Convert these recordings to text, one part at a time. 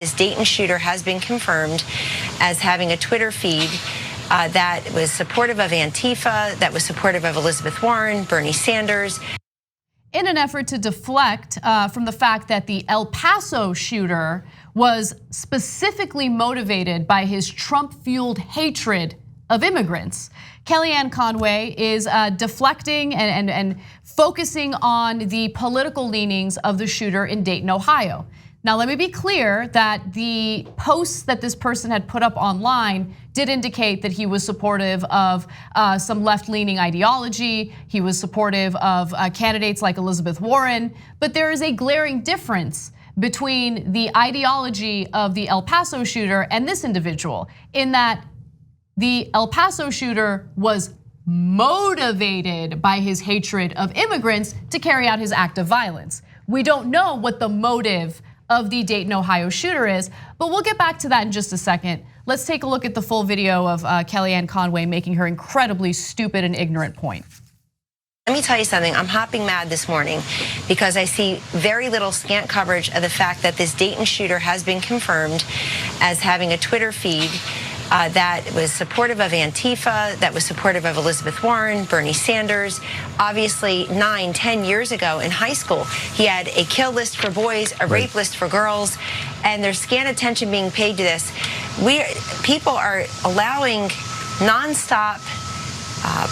This Dayton shooter has been confirmed as having a Twitter feed that was supportive of Antifa, that was supportive of Elizabeth Warren, Bernie Sanders. In an effort to deflect from the fact that the El Paso shooter was specifically motivated by his Trump-fueled hatred of immigrants, Kellyanne Conway is deflecting and focusing on the political leanings of the shooter in Dayton, Ohio. Now, let me be clear that the posts that this person had put up online did indicate that he was supportive of some left-leaning ideology. He was supportive of candidates like Elizabeth Warren, but there is a glaring difference between the ideology of the El Paso shooter and this individual, in that the El Paso shooter was motivated by his hatred of immigrants to carry out his act of violence. We don't know what the motive of the Dayton, Ohio shooter is, but we'll get back to that in just a second. Let's take a look at the full video of Kellyanne Conway making her incredibly stupid and ignorant point. Let me tell you something, I'm hopping mad this morning because I see very little scant coverage of the fact that this Dayton shooter has been confirmed as having a Twitter feed that was supportive of Antifa, that was supportive of Elizabeth Warren, Bernie Sanders. Obviously, 9-10 years ago in high school, he had a kill list for boys, a rape list for girls, and there's scant attention being paid to this. People are allowing nonstop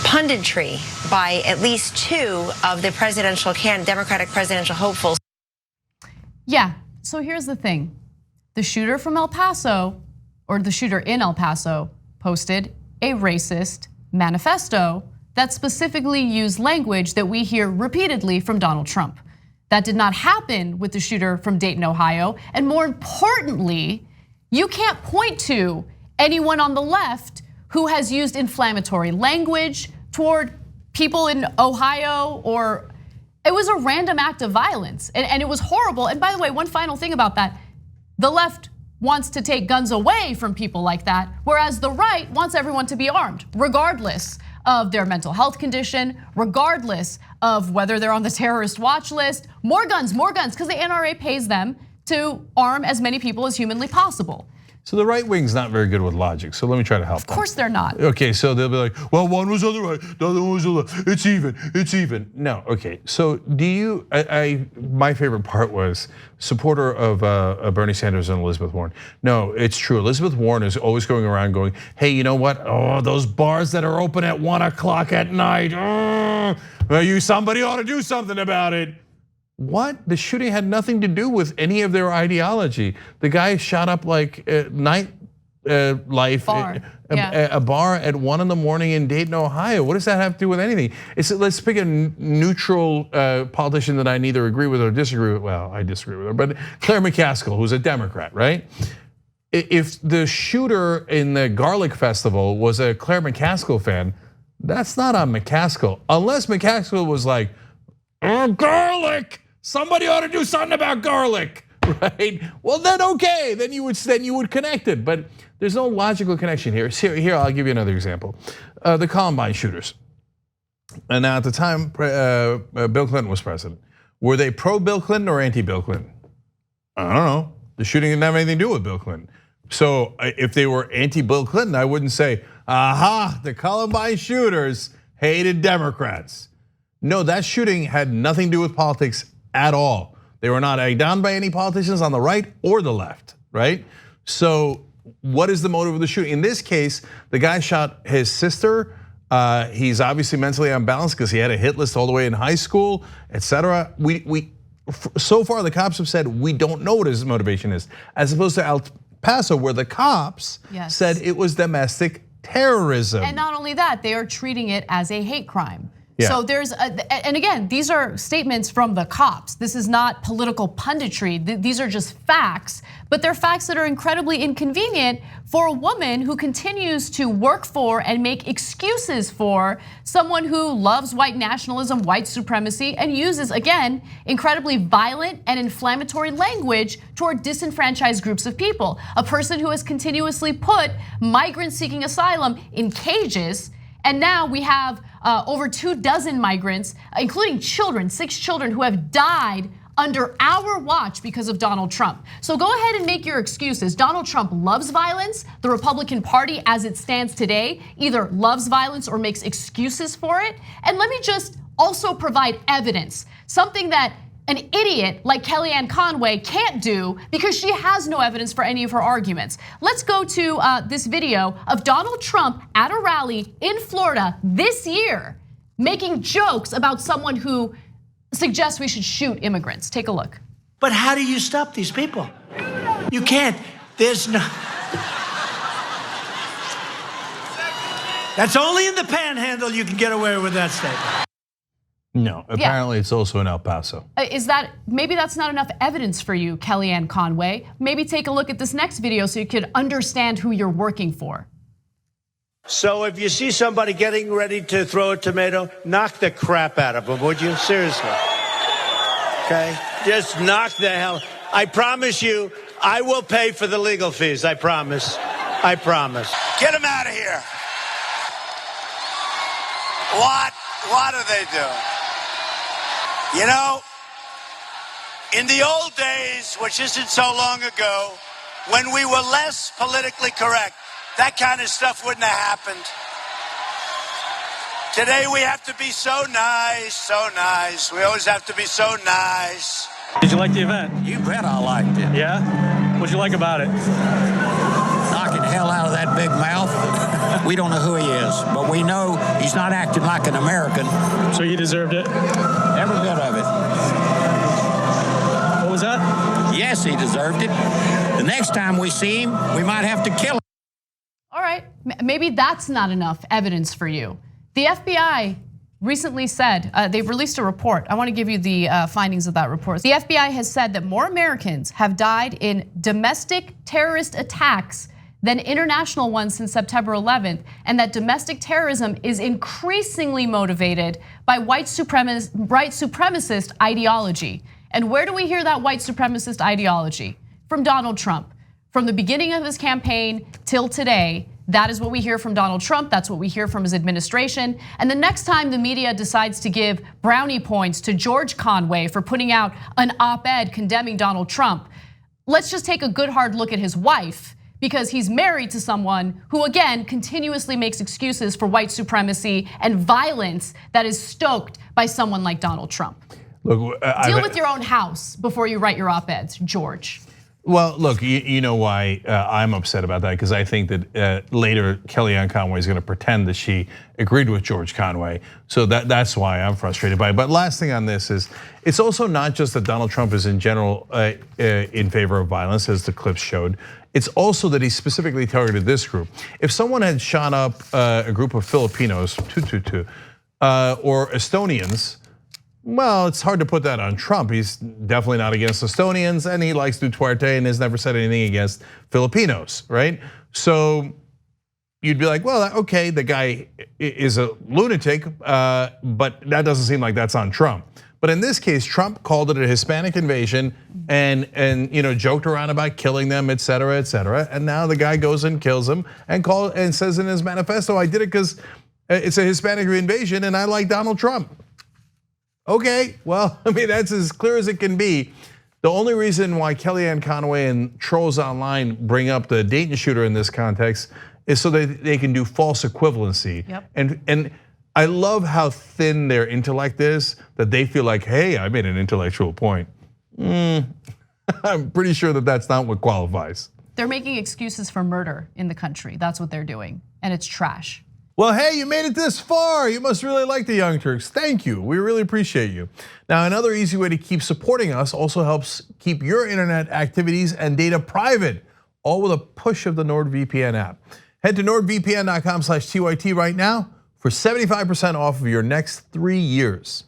punditry by at least two of the Democratic presidential hopefuls. Yeah, so here's the thing. The shooter from El Paso, or the shooter in El Paso, posted a racist manifesto that specifically used language that we hear repeatedly from Donald Trump. That did not happen with the shooter from Dayton, Ohio. And more importantly, you can't point to anyone on the left who has used inflammatory language toward people in Ohio, or it was a random act of violence and it was horrible. And by the way, one final thing about that, the left wants to take guns away from people like that, whereas the right wants everyone to be armed, regardless of their mental health condition, regardless of whether they're on the terrorist watch list. More guns, because the NRA pays them to arm as many people as humanly possible. So the right wing's not very good with logic, so let me try to help them. Of course they're not. Okay, so they'll be like, well, one was on the right, the other one was on the left. It's even. No, okay, so do you, my favorite part was supporter of Bernie Sanders and Elizabeth Warren. No, it's true, Elizabeth Warren is always going around going, hey, you know what? Oh, those bars that are open at 1 o'clock at night, somebody ought to do something about it. What? The shooting had nothing to do with any of their ideology. The guy shot up like nightlife, a bar at 1 in the morning in Dayton, Ohio. What does that have to do with anything? Let's pick a neutral politician that I neither agree with or disagree with. Well, I disagree with her, but Claire McCaskill, who's a Democrat, right? If the shooter in the Garlic Festival was a Claire McCaskill fan, that's not on McCaskill, unless McCaskill was like, oh, garlic. Somebody ought to do something about garlic, right? Well, then okay, then you would connect it, but there's no logical connection here. Here, I'll give you another example. The Columbine shooters. And now at the time, Bill Clinton was president. Were they pro-Bill Clinton or anti-Bill Clinton? I don't know. The shooting didn't have anything to do with Bill Clinton. So if they were anti-Bill Clinton, I wouldn't say, aha, the Columbine shooters hated Democrats. No, that shooting had nothing to do with politics at all. They were not egged on by any politicians on the right or the left, right? So what is the motive of the shooting? In this case, the guy shot his sister. He's obviously mentally unbalanced because he had a hit list all the way in high school, etc. So far, the cops have said we don't know what his motivation is, as opposed to El Paso, where the cops said it was domestic terrorism. And not only that, they are treating it as a hate crime. Yeah. So and again, these are statements from the cops. This is not political punditry. These are just facts, but they're facts that are incredibly inconvenient for a woman who continues to work for and make excuses for someone who loves white nationalism, white supremacy, and uses, again, incredibly violent and inflammatory language toward disenfranchised groups of people. A person who has continuously put migrants seeking asylum in cages. And now we have over 24 migrants, including children, 6 children who have died under our watch because of Donald Trump. So go ahead and make your excuses. Donald Trump loves violence. The Republican Party, as it stands today, either loves violence or makes excuses for it. And let me just also provide evidence, something that an idiot like Kellyanne Conway can't do because she has no evidence for any of her arguments. Let's go to this video of Donald Trump at a rally in Florida this year, making jokes about someone who suggests we should shoot immigrants. Take a look. But how do you stop these people? You can't. There's no. That's only in the Panhandle you can get away with that statement. No, apparently it's also in El Paso. Is that, maybe that's not enough evidence for you, Kellyanne Conway. Maybe take a look at this next video so you could understand who you're working for. So if you see somebody getting ready to throw a tomato, knock the crap out of them, would you? Seriously. Okay? Just knock the hell. I promise you, I will pay for the legal fees. I promise. I promise. Get him out of here. What are they doing? You know, in the old days, which isn't so long ago, when we were less politically correct, that kind of stuff wouldn't have happened. Today we have to be so nice, so nice. We always have to be so nice. Did you like the event? You bet I liked it. Yeah? What'd you like about it? Knocking the hell out of that big mouth. We don't know who he is, but we know he's not acting like an American. So you deserved it? Every bit of it. What was that? Yes, he deserved it. The next time we see him, we might have to kill him. All right, maybe that's not enough evidence for you. The FBI recently said, they've released a report. I want to give you the findings of that report. The FBI has said that more Americans have died in domestic terrorist attacks than international ones since September 11th, and that domestic terrorism is increasingly motivated by white supremacist ideology. And where do we hear that white supremacist ideology? From Donald Trump. From the beginning of his campaign till today, that is what we hear from Donald Trump, that's what we hear from his administration. And the next time the media decides to give brownie points to George Conway for putting out an op-ed condemning Donald Trump, let's just take a good hard look at his wife, because he's married to someone who, again, continuously makes excuses for white supremacy and violence that is stoked by someone like Donald Trump. Look, deal with your own house before you write your op-eds, George. Well, look, you know why I'm upset about that, because I think that later Kellyanne Conway is going to pretend that she agreed with George Conway. So that's why I'm frustrated by it. But last thing on this is, it's also not just that Donald Trump is in general in favor of violence, as the clips showed. It's also that he specifically targeted this group. If someone had shot up a group of Filipinos, or Estonians, well, it's hard to put that on Trump. He's definitely not against Estonians, and he likes Duterte and has never said anything against Filipinos, right? So you'd be like, well, okay, the guy is a lunatic, but that doesn't seem like that's on Trump. But in this case, Trump called it a Hispanic invasion and joked around about killing them, et cetera, et cetera. And now the guy goes and kills them and says in his manifesto, I did it because it's a Hispanic invasion and I like Donald Trump. Okay, well, I mean, that's as clear as it can be. The only reason why Kellyanne Conway and trolls online bring up the Dayton shooter in this context is so that they can do false equivalency. Yep. And I love how thin their intellect is, that they feel like, hey, I made an intellectual point. I'm pretty sure that that's not what qualifies. They're making excuses for murder in the country. That's what they're doing, and it's trash. Well, hey, you made it this far. You must really like the Young Turks. Thank you, we really appreciate you. Now, another easy way to keep supporting us also helps keep your internet activities and data private, all with a push of the NordVPN app. Head to nordvpn.com/TYT right now for 75% off of your next 3 years.